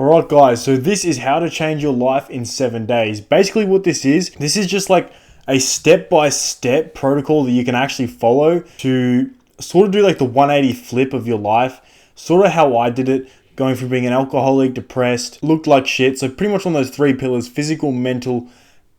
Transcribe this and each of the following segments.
Alright guys, so this is how to change your life in 7 days. Basically what this is just like a step-by-step protocol that you can actually follow to sort of do like the 180 flip of your life. Sort of how I did it, going from being an alcoholic, depressed, looked like shit. So pretty much on those 3 pillars, physical, mental,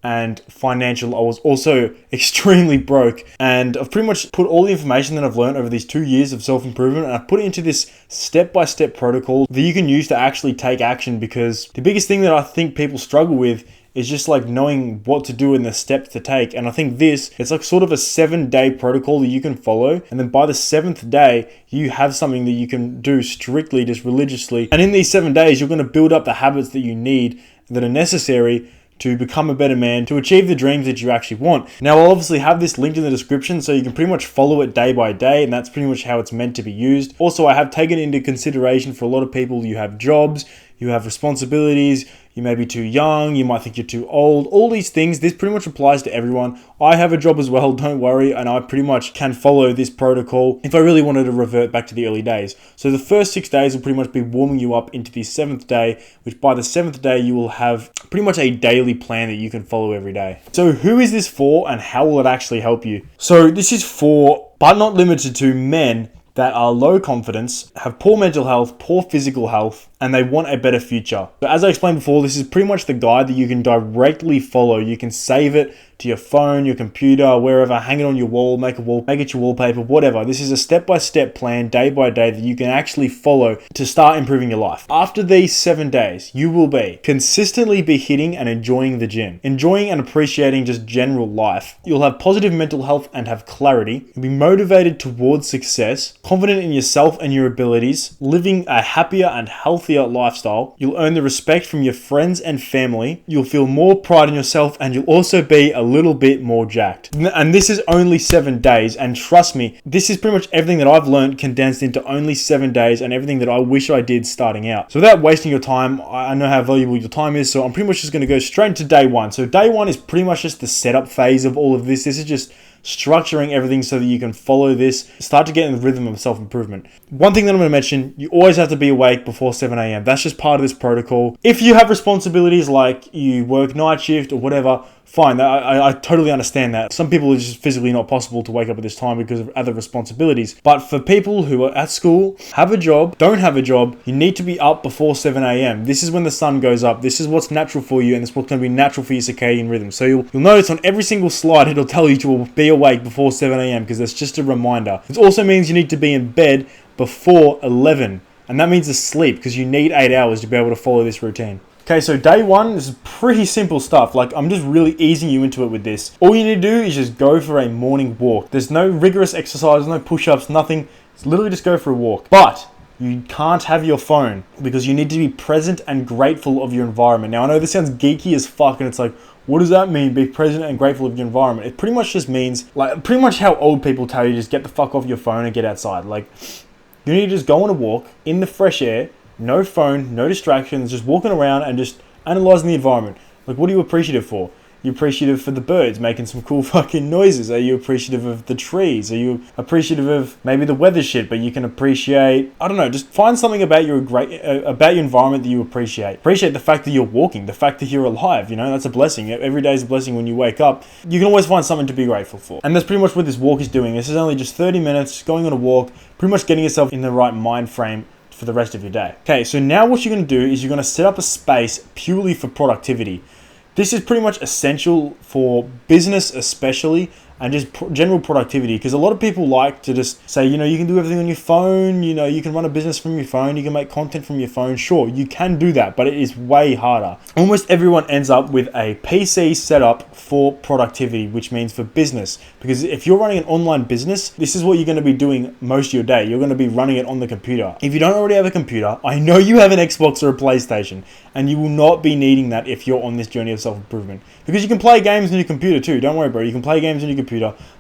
and financial. I was also extremely broke, and I've pretty much put all the information that I've learned over these 2 years of self-improvement, and I've put it into this step-by-step protocol that you can use to actually take action. Because the biggest thing that I think people struggle with is just like knowing what to do and the steps to take. And I think it's like sort of a 7-day protocol that you can follow, and then by the 7th day you have something that you can do strictly, just religiously. And in these 7 days you're going to build up the habits that you need, that are necessary to become a better man, to achieve the dreams that you actually want. Now, I'll obviously have this linked in the description, so you can pretty much follow it day by day, and that's pretty much how it's meant to be used. Also, I have taken into consideration for a lot of people, you have jobs, you have responsibilities, you may be too young, you might think you're too old, all these things. This pretty much applies to everyone. I have a job as well, don't worry, and I pretty much can follow this protocol if I really wanted to revert back to the early days. So the first 6 days will pretty much be warming you up into the 7th day, which by the 7th day you will have pretty much a daily plan that you can follow every day. So who is this for and how will it actually help you? So this is for, but not limited to, men that are low confidence, have poor mental health, poor physical health, and they want a better future. So as I explained before, this is pretty much the guide that you can directly follow. You can save it to your phone, your computer, wherever, hang it on your wall, make it your wallpaper, whatever. This is a step-by-step plan, day by day, that you can actually follow to start improving your life. After these 7 days, you will be consistently hitting and enjoying the gym, enjoying and appreciating just general life. You'll have positive mental health and have clarity. You'll be motivated towards success, confident in yourself and your abilities, living a happier and healthier lifestyle. You'll earn the respect from your friends and family. You'll feel more pride in yourself, and you'll also be a little bit more jacked. And this is only 7 days, and trust me, this is pretty much everything that I've learned condensed into only 7 days, and everything that I wish I did starting out. So without wasting your time, I know how valuable your time is, so I'm pretty much just going to go straight into day 1. So day 1 is pretty much just the setup phase of all of this. This is just structuring everything so that you can follow this, start to get in the rhythm of self-improvement. One thing that I'm going to mention, you always have to be awake before 7 a.m. That's just part of this protocol. If you have responsibilities like you work night shift or whatever, fine, I totally understand that. Some people, it's just physically not possible to wake up at this time because of other responsibilities. But for people who are at school, have a job, don't have a job, you need to be up before 7 a.m. This is when the sun goes up. This is what's natural for you, and it's what's going to be natural for your circadian rhythm. So you'll notice on every single slide, it'll tell you to be awake before 7 a.m. because that's just a reminder. It also means you need to be in bed before 11. And that means asleep, because you need 8 hours to be able to follow this routine. Okay, so day 1 is pretty simple stuff. Like, I'm just really easing you into it with this. All you need to do is just go for a morning walk. There's no rigorous exercise, no push-ups, nothing. It's literally just go for a walk. But you can't have your phone, because you need to be present and grateful of your environment. Now, I know this sounds geeky as fuck, and it's like, what does that mean, be present and grateful of your environment? It pretty much just means, like, pretty much how old people tell you, just get the fuck off your phone and get outside. Like, you need to just go on a walk in the fresh air, no phone, no distractions, just walking around and just analyzing the environment. Like, what are you appreciative for? You're appreciative for the birds making some cool fucking noises. Are you appreciative of the trees? Are you appreciative of maybe the weather shit, but you can appreciate, I don't know, just find something about your environment that you appreciate. Appreciate the fact that you're walking, the fact that you're alive, you know, that's a blessing. Every day is a blessing when you wake up. You can always find something to be grateful for. And that's pretty much what this walk is doing. This is only just 30 minutes, going on a walk, pretty much getting yourself in the right mind frame for the rest of your day. Okay, so now what you're going to do is you're going to set up a space purely for productivity. This is pretty much essential for business especially, and just general productivity, because a lot of people like to just say, you know, you can do everything on your phone, you know, you can run a business from your phone, you can make content from your phone. Sure, you can do that, but it is way harder. Almost everyone ends up with a PC setup for productivity, which means for business, because if you're running an online business, this is what you're going to be doing most of your day. You're going to be running it on the computer. If you don't already have a computer, I know you have an Xbox or a PlayStation, and you will not be needing that if you're on this journey of self-improvement, because you can play games on your computer too. Don't worry, bro. You can play games on your computer,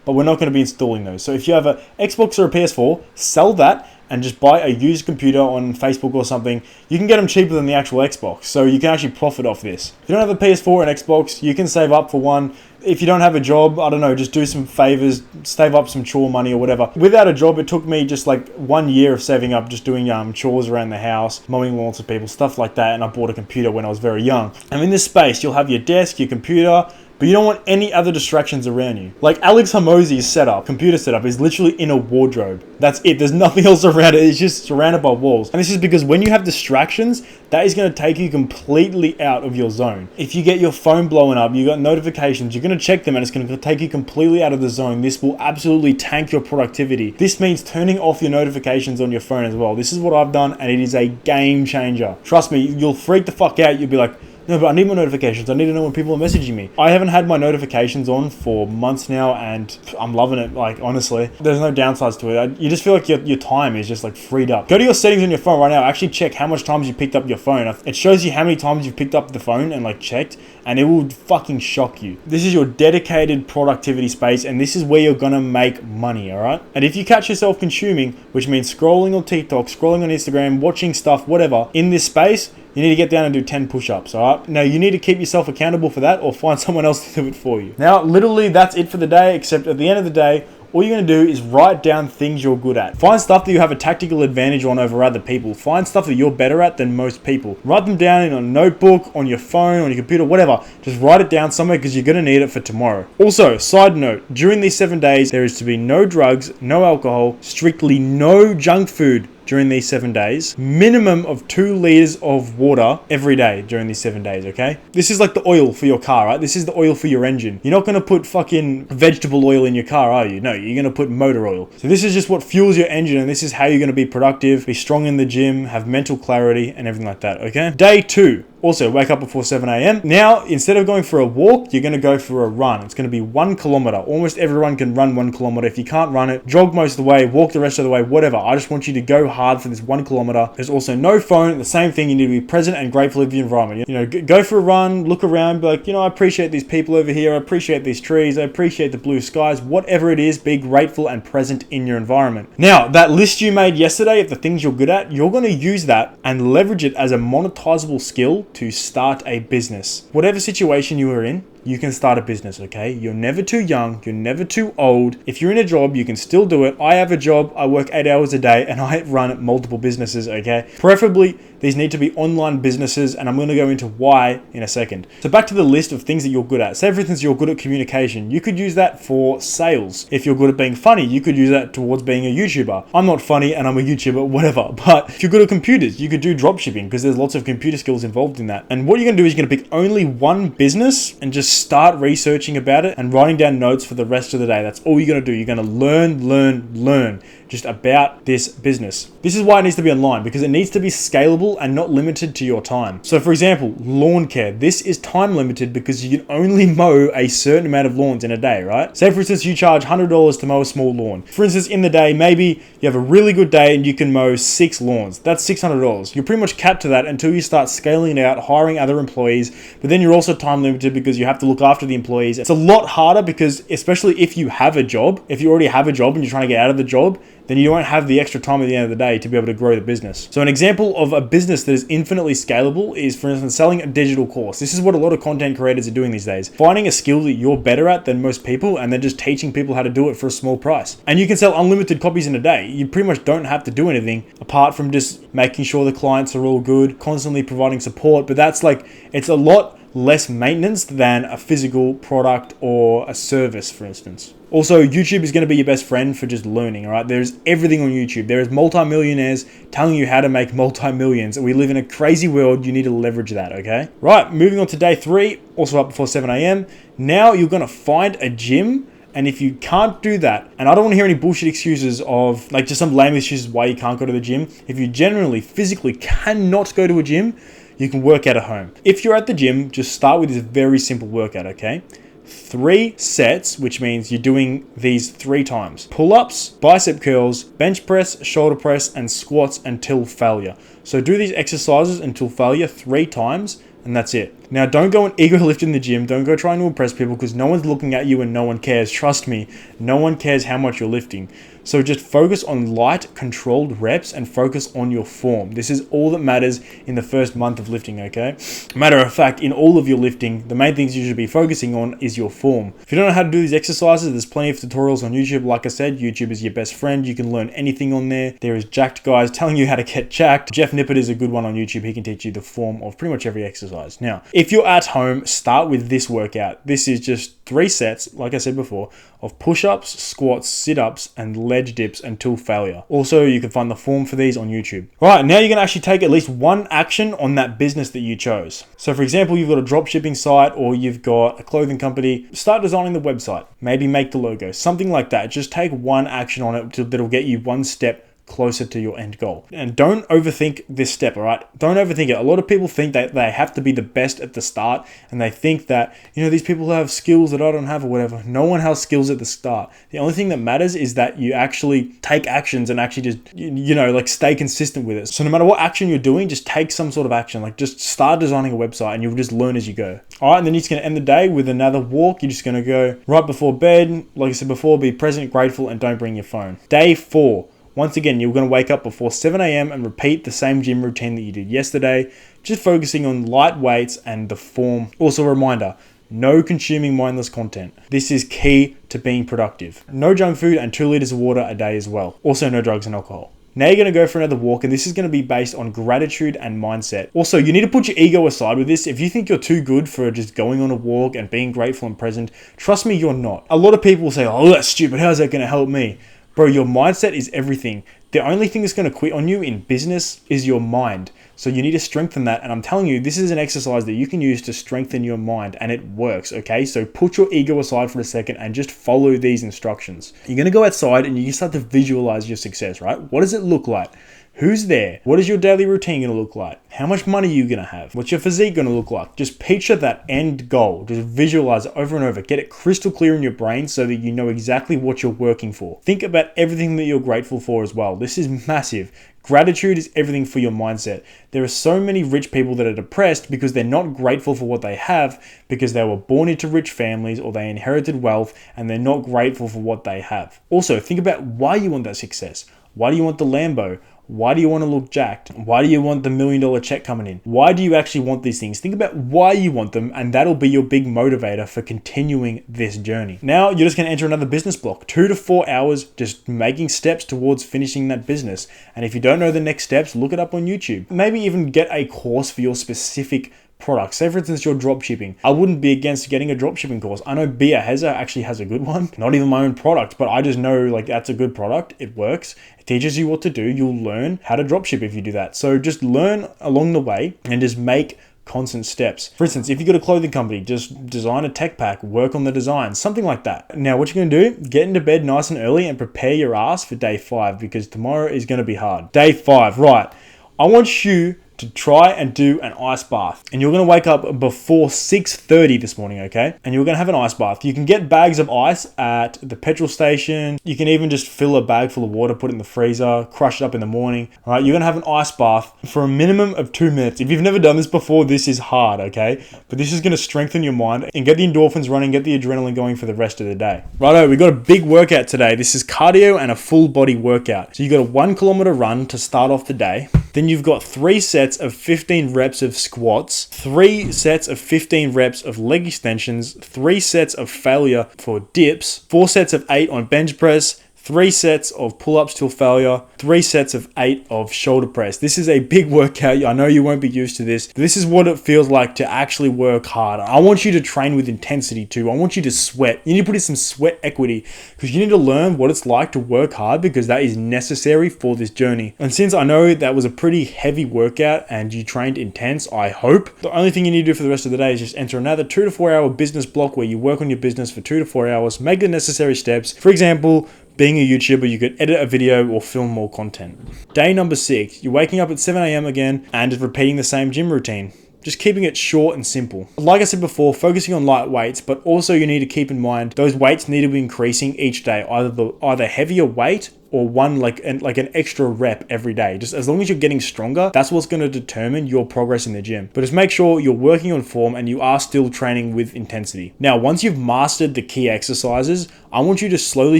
but we're not going to be installing those. So if you have an Xbox or a PS4, sell that and just buy a used computer on Facebook or something. You can get them cheaper than the actual Xbox, so you can actually profit off this. If you don't have a PS4 and Xbox, you can save up for one, if you don't have a job, I don't know, just do some favors, save up some chore money or whatever. Without a job, it took me just like 1 year of saving up, just doing chores around the house, mowing lawns for people, stuff like that. And I bought a computer when I was very young. And in this space, you'll have your desk, your computer, but you don't want any other distractions around you. Like Alex Hormozi's setup, computer setup, is literally in a wardrobe. That's it. There's nothing else around it. It's just surrounded by walls. And this is because when you have distractions, that is going to take you completely out of your zone. If you get your phone blowing up, you got notifications, you're going to check them and it's going to take you completely out of the zone. This will absolutely tank your productivity. This means turning off your notifications on your phone as well. This is what I've done and it is a game changer. Trust me, you'll freak the fuck out. You'll be like, no, but I need my notifications. I need to know when people are messaging me. I haven't had my notifications on for months now and I'm loving it. Like, honestly, there's no downsides to it. You just feel like your time is just like freed up. Go to your settings on your phone right now. Actually check how much times you picked up your phone. It shows you how many times you've picked up the phone and like checked, and it will fucking shock you. This is your dedicated productivity space and this is where you're gonna make money, all right? And if you catch yourself consuming, which means scrolling on TikTok, scrolling on Instagram, watching stuff, whatever, in this space, you need to get down and do 10 push-ups, all right? Now, you need to keep yourself accountable for that or find someone else to do it for you. Now, literally, that's it for the day, except at the end of the day, all you're going to do is write down things you're good at. Find stuff that you have a tactical advantage on over other people. Find stuff that you're better at than most people. Write them down in a notebook, on your phone, on your computer, whatever. Just write it down somewhere because you're going to need it for tomorrow. Also, side note, during these 7 days, there is to be no drugs, no alcohol, strictly no junk food during these 7 days, minimum of 2 liters of water every day during these 7 days, okay? This is like the oil for your car, right? This is the oil for your engine. You're not going to put fucking vegetable oil in your car, are you? No, you're going to put motor oil. So this is just what fuels your engine, and this is how you're going to be productive, be strong in the gym, have mental clarity, and everything like that, okay? Day 2. Also, wake up before 7 a.m. Now, instead of going for a walk, you're going to go for a run. It's going to be 1 kilometer. Almost everyone can run 1 kilometer. If you can't run it, jog most of the way, walk the rest of the way, whatever. I just want you to go hard for this 1 kilometer. There's also no phone. The same thing. You need to be present and grateful of the environment. You know, go for a run, look around, be like, you know, I appreciate these people over here. I appreciate these trees. I appreciate the blue skies. Whatever it is, be grateful and present in your environment. Now, that list you made yesterday of the things you're good at, you're going to use that and leverage it as a monetizable skill to start a business. Whatever situation you are in, you can start a business, okay? You're never too young. You're never too old. If you're in a job, you can still do it. I have a job. I work 8 hours a day and I run multiple businesses, okay? Preferably, these need to be online businesses, and I'm going to go into why in a second. So back to the list of things that you're good at. Say, for instance, you're good at communication. You could use that for sales. If you're good at being funny, you could use that towards being a YouTuber. I'm not funny and I'm a YouTuber, whatever. But if you're good at computers, you could do dropshipping because there's lots of computer skills involved in that. And what you're going to do is you're going to pick only one business and just start researching about it and writing down notes for the rest of the day. That's all you're going to do. You're going to learn just about this business. This is why it needs to be online, because it needs to be scalable and not limited to your time. So for example, lawn care. This is time limited because you can only mow a certain amount of lawns in a day, right? Say for instance, you charge $100 to mow a small lawn. For instance, in the day, maybe you have a really good day and you can mow 6 lawns. That's $600. You're pretty much capped to that until you start scaling it out, hiring other employees, but then you're also time limited because you have to look after the employees. It's a lot harder because, especially if you have a job, if you already have a job and you're trying to get out of the job, then you won't have the extra time at the end of the day to be able to grow the business. So an example of a business that is infinitely scalable is, for instance, selling a digital course. This is what a lot of content creators are doing these days. Finding a skill that you're better at than most people and then just teaching people how to do it for a small price. And you can sell unlimited copies in a day. You pretty much don't have to do anything apart from just making sure the clients are all good, constantly providing support. But that's like, it's a lot less maintenance than a physical product or a service, for instance. Also, YouTube is going to be your best friend for just learning, all right? There's everything on YouTube. There is multi-millionaires telling you how to make multi-millions. We live in a crazy world. You need to leverage that, okay? Right, moving on to day 3, also up before 7 a.m. Now you're going to find a gym. And if you can't do that, and I don't want to hear any bullshit excuses of like just some lame excuses why you can't go to the gym. If you generally, physically cannot go to a gym, you can work out at home. If you're at the gym, just start with this very simple workout, okay? 3 sets, which means you're doing these 3 times. Pull-ups, bicep curls, bench press, shoulder press, and squats until failure. So do these exercises until failure 3 times, and that's it. Now, don't go and ego lift in the gym. Don't go trying to impress people because no one's looking at you and no one cares. Trust me, no one cares how much you're lifting. So just focus on light controlled reps and focus on your form. This is all that matters in the first month of lifting, okay? Matter of fact, in all of your lifting, the main things you should be focusing on is your form. If you don't know how to do these exercises, there's plenty of tutorials on YouTube. Like I said, YouTube is your best friend. You can learn anything on there. There is jacked guys telling you how to get jacked. Jeff Nippert is a good one on YouTube. He can teach you the form of pretty much every exercise. Now, if you're at home, start with this workout. This is just 3 sets, like I said before, of push-ups, squats, sit-ups, and ledge dips until failure. Also, you can find the form for these on YouTube. All right, now you're gonna actually take at least one action on that business that you chose. So for example, you've got a drop shipping site or you've got a clothing company. Start designing the website. Maybe make the logo, something like that. Just take one action on it that'll get you one step closer to your end goal. And don't overthink this step, all right? Don't overthink it. A lot of people think that they have to be the best at the start, and they think that, these people have skills that I don't have or whatever. No one has skills at the start. The only thing that matters is that you actually take actions and actually just, stay consistent with it. So no matter what action you're doing, just take some sort of action. Like just start designing a website and you'll just learn as you go. All right, and then you're just gonna end the day with another walk. You're just gonna go right before bed. Like I said before, be present, grateful, and don't bring your phone. Day 4. Once again, you're going to wake up before 7 a.m. and repeat the same gym routine that you did yesterday, just focusing on light weights and the form. Also a reminder, no consuming mindless content. This is key to being productive. No junk food and 2 liters of water a day as well. Also no drugs and alcohol. Now you're going to go for another walk, and this is going to be based on gratitude and mindset. Also, you need to put your ego aside with this. If you think you're too good for just going on a walk and being grateful and present, trust me, you're not. A lot of people will say, oh, that's stupid. How's that going to help me? Bro, your mindset is everything. The only thing that's going to quit on you in business is your mind. So you need to strengthen that. And I'm telling you, this is an exercise that you can use to strengthen your mind, and it works, okay? So put your ego aside for a second and just follow these instructions. You're going to go outside and you can start to visualize your success, right? What does it look like? Who's there? What is your daily routine going to look like? How much money are you going to have? What's your physique going to look like? Just picture that end goal. Just visualize it over and over. Get it crystal clear in your brain so that you know exactly what you're working for. Think about everything that you're grateful for as well. This is massive. Gratitude is everything for your mindset. There are so many rich people that are depressed because they're not grateful for what they have, because they were born into rich families or they inherited wealth and they're not grateful for what they have. Also, think about why you want that success. Why do you want the Lambo? Why do you want to look jacked? Why do you want the $1 million check coming in? Why do you actually want these things? Think about why you want them, and that'll be your big motivator for continuing this journey. Now, you're just going to enter another business block, 2 to 4 hours, just making steps towards finishing that business. And if you don't know the next steps, look it up on YouTube. Maybe even get a course for your specific product. Say for instance, you're drop shipping. I wouldn't be against getting a drop shipping course. I know Bia Heza actually has a good one. Not even my own product, but I just know like that's a good product. It works. It teaches you what to do. You'll learn how to drop ship if you do that. So just learn along the way and just make constant steps. For instance, if you've got a clothing company, just design a tech pack, work on the design, something like that. Now, what you're going to do, get into bed nice and early and prepare your ass for day 5 because tomorrow is going to be hard. Day 5, right. I want you to try and do an ice bath. And you're going to wake up before 6:30 this morning, okay? And you're going to have an ice bath. You can get bags of ice at the petrol station. You can even just fill a bag full of water, put it in the freezer, crush it up in the morning. All right, you're going to have an ice bath for a minimum of 2 minutes. If you've never done this before, this is hard, okay? But this is going to strengthen your mind and get the endorphins running, get the adrenaline going for the rest of the day. Righto, we got a big workout today. This is cardio and a full body workout. So you got a 1 kilometer run to start off the day. Then you've got 3 sets of 15 reps of squats, 3 sets of 15 reps of leg extensions, 3 sets of failure for dips, 4 sets of 8 on bench press, 3 sets of pull-ups till failure, 3 sets of 8 of shoulder press. This is a big workout. I know you won't be used to this. This is what it feels like to actually work hard. I want you to train with intensity too. I want you to sweat. You need to put in some sweat equity because you need to learn what it's like to work hard because that is necessary for this journey. And since I know that was a pretty heavy workout and you trained intense, I hope, the only thing you need to do for the rest of the day is just enter another 2 to 4 hour business block where you work on your business for 2 to 4 hours, make the necessary steps. For example, being a YouTuber, you could edit a video or film more content. Day number 6, you're waking up at 7 a.m. again and just repeating the same gym routine. Just keeping it short and simple. Like I said before, focusing on light weights, but also you need to keep in mind those weights need to be increasing each day, either heavier weight or one like an extra rep every day. Just as long as you're getting stronger, that's what's going to determine your progress in the gym. But just make sure you're working on form and you are still training with intensity. Now, once you've mastered the key exercises, I want you to slowly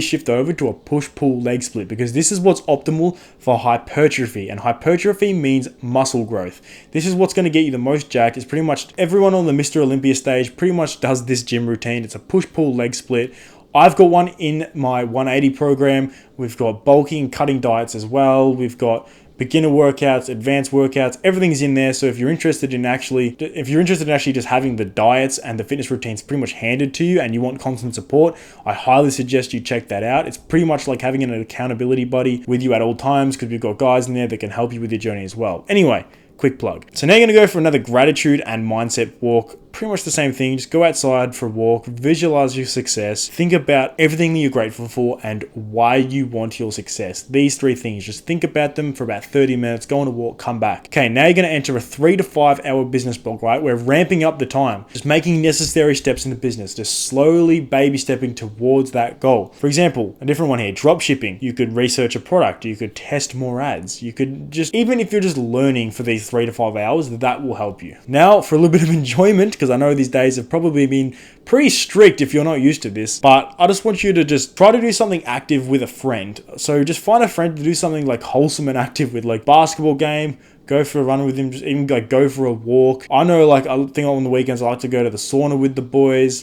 shift over to a push-pull leg split, because this is what's optimal for hypertrophy, and hypertrophy means muscle growth. This is what's going to get you the most jacked. It's pretty much everyone on the Mr. Olympia stage pretty much does this gym routine. It's a push-pull leg split. I've got one in my 180 program. We've got bulking, cutting diets as well. We've got beginner workouts, advanced workouts, everything's in there. So if you're interested in actually just having the diets and the fitness routines pretty much handed to you and you want constant support, I highly suggest you check that out. It's pretty much like having an accountability buddy with you at all times, because we've got guys in there that can help you with your journey as well. Anyway, quick plug. So now you're going to go for another gratitude and mindset walk. Pretty much the same thing. Just go outside for a walk, visualize your success, think about everything that you're grateful for and why you want your success. These 3 things, just think about them for about 30 minutes, go on a walk, come back. Okay, now you're going to enter a 3 to 5 hour business block, right? We're ramping up the time, just making necessary steps in the business, just slowly baby stepping towards that goal. For example, a different one here, drop shipping. You could research a product, you could test more ads, you could just, even if you're just learning for these 3 to 5 hours, that will help you. Now for a little bit of enjoyment, because I know these days have probably been pretty strict if you're not used to this, but I just want you to just try to do something active with a friend. So just find a friend to do something like wholesome and active with, like basketball game, go for a run with him, just even like go for a walk. I know, like, I think on the weekends I like to go to the sauna with the boys,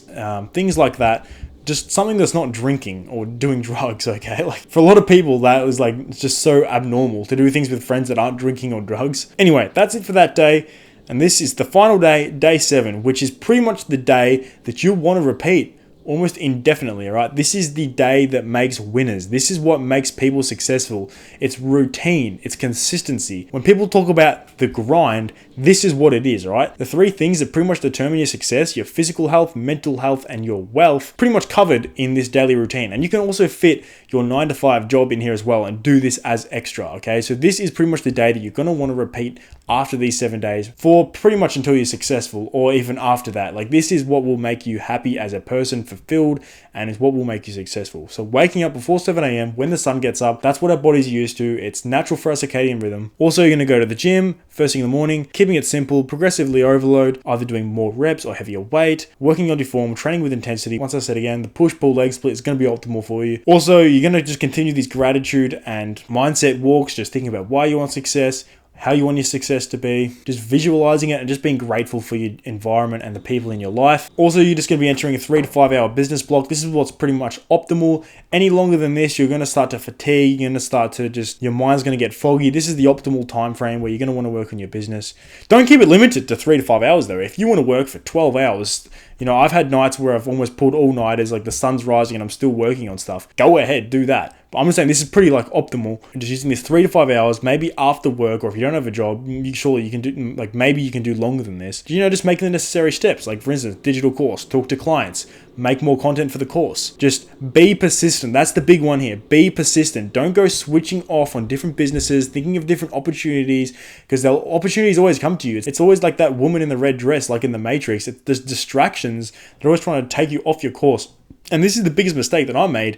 things like that. Just something that's not drinking or doing drugs, okay? Like, for a lot of people, that was like, it's just so abnormal to do things with friends that aren't drinking or drugs. Anyway, that's it for that day. And this is the final day, day 7, which is pretty much the day that you'll want to repeat almost indefinitely, all right? This is the day that makes winners. This is what makes people successful. It's routine, it's consistency. When people talk about the grind, this is what it is, all right? The 3 things that pretty much determine your success, your physical health, mental health, and your wealth, pretty much covered in this daily routine. And you can also fit your 9 to 5 job in here as well and do this as extra, okay? So this is pretty much the day that you're gonna wanna repeat after these 7 days for pretty much until you're successful, or even after that. Like, this is what will make you happy as a person, fulfilled, and is what will make you successful. So waking up before 7 a.m. when the sun gets up, that's what our bodies are used to. It's natural for our circadian rhythm. Also, you're gonna go to the gym first thing in the morning, keeping it simple, progressively overload, either doing more reps or heavier weight, working on your form, training with intensity. Once I said again, the push-pull leg split is going to be optimal for you. Also, you're going to just continue these gratitude and mindset walks, just thinking about why you want success, how you want your success to be, just visualizing it and just being grateful for your environment and the people in your life. Also, you're just going to be entering a 3 to 5 hour business block. This is what's pretty much optimal. Any longer than this, you're going to start to fatigue. You're going to start to your mind's going to get foggy. This is the optimal time frame where you're going to want to work on your business. Don't keep it limited to 3 to 5 hours though. If you want to work for 12 hours, I've had nights where I've almost pulled all-nighters, like the sun's rising and I'm still working on stuff. Go ahead, do that. But I'm just saying this is pretty optimal. Just using this 3 to 5 hours, maybe after work, or if you don't have a job, surely you can do, maybe you can do longer than this. Just making the necessary steps. Like, for instance, digital course, talk to clients, make more content for the course. Just be persistent. That's the big one here. Be persistent. Don't go switching off on different businesses, thinking of different opportunities, because opportunities always come to you. It's always like that woman in the red dress, like in the Matrix. There's distractions. They're always trying to take you off your course. And this is the biggest mistake that I made.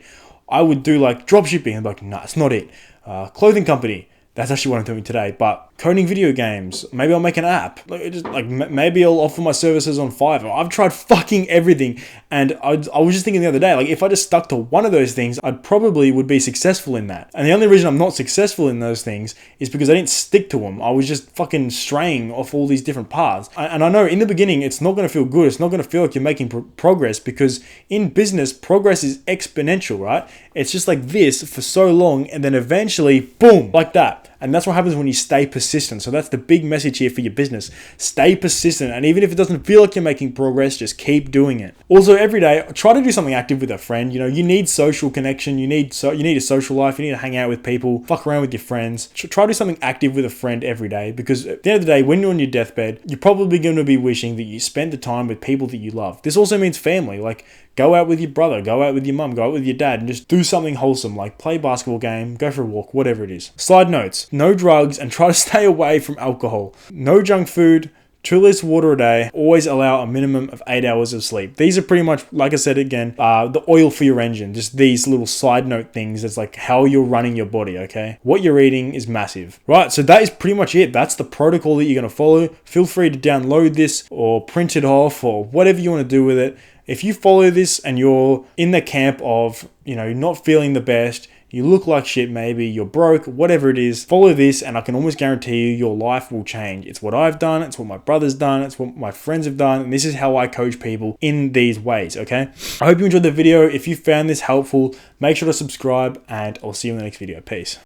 I would do like drop shipping and like, nah, it's not it. Clothing company. That's actually what I'm doing today. But coding video games, maybe I'll make an app. Maybe I'll offer my services on Fiverr. I've tried fucking everything. And I was just thinking the other day, like, if I just stuck to one of those things, I probably would be successful in that. And the only reason I'm not successful in those things is because I didn't stick to them. I was just fucking straying off all these different paths. And I know in the beginning, it's not going to feel good. It's not going to feel like you're making progress, because in business, progress is exponential, right? It's just like this for so long, and then eventually, boom, like that. And that's what happens when you stay persistent. So that's the big message here for your business. Stay persistent. And even if it doesn't feel like you're making progress, just keep doing it. Also, every day, try to do something active with a friend. You need social connection. You need a social life. You need to hang out with people, fuck around with your friends. Try to do something active with a friend every day, because at the end of the day, when you're on your deathbed, you're probably going to be wishing that you spent the time with people that you love. This also means family. Like, go out with your brother, go out with your mum, go out with your dad, and just do something wholesome, like play a basketball game, go for a walk, whatever it is. Side notes, no drugs, and try to stay away from alcohol. No junk food, 2 liters of water a day, always allow a minimum of 8 hours of sleep. These are pretty much, like I said again, the oil for your engine. Just these little side note things. It's like how you're running your body, okay? What you're eating is massive. Right, so that is pretty much it. That's the protocol that you're going to follow. Feel free to download this or print it off or whatever you want to do with it. If you follow this and you're in the camp of, not feeling the best, you look like shit maybe, you're broke, whatever it is, follow this and I can almost guarantee you your life will change. It's what I've done, it's what my brother's done, it's what my friends have done, and this is how I coach people in these ways, okay? I hope you enjoyed the video. If you found this helpful, make sure to subscribe and I'll see you in the next video. Peace.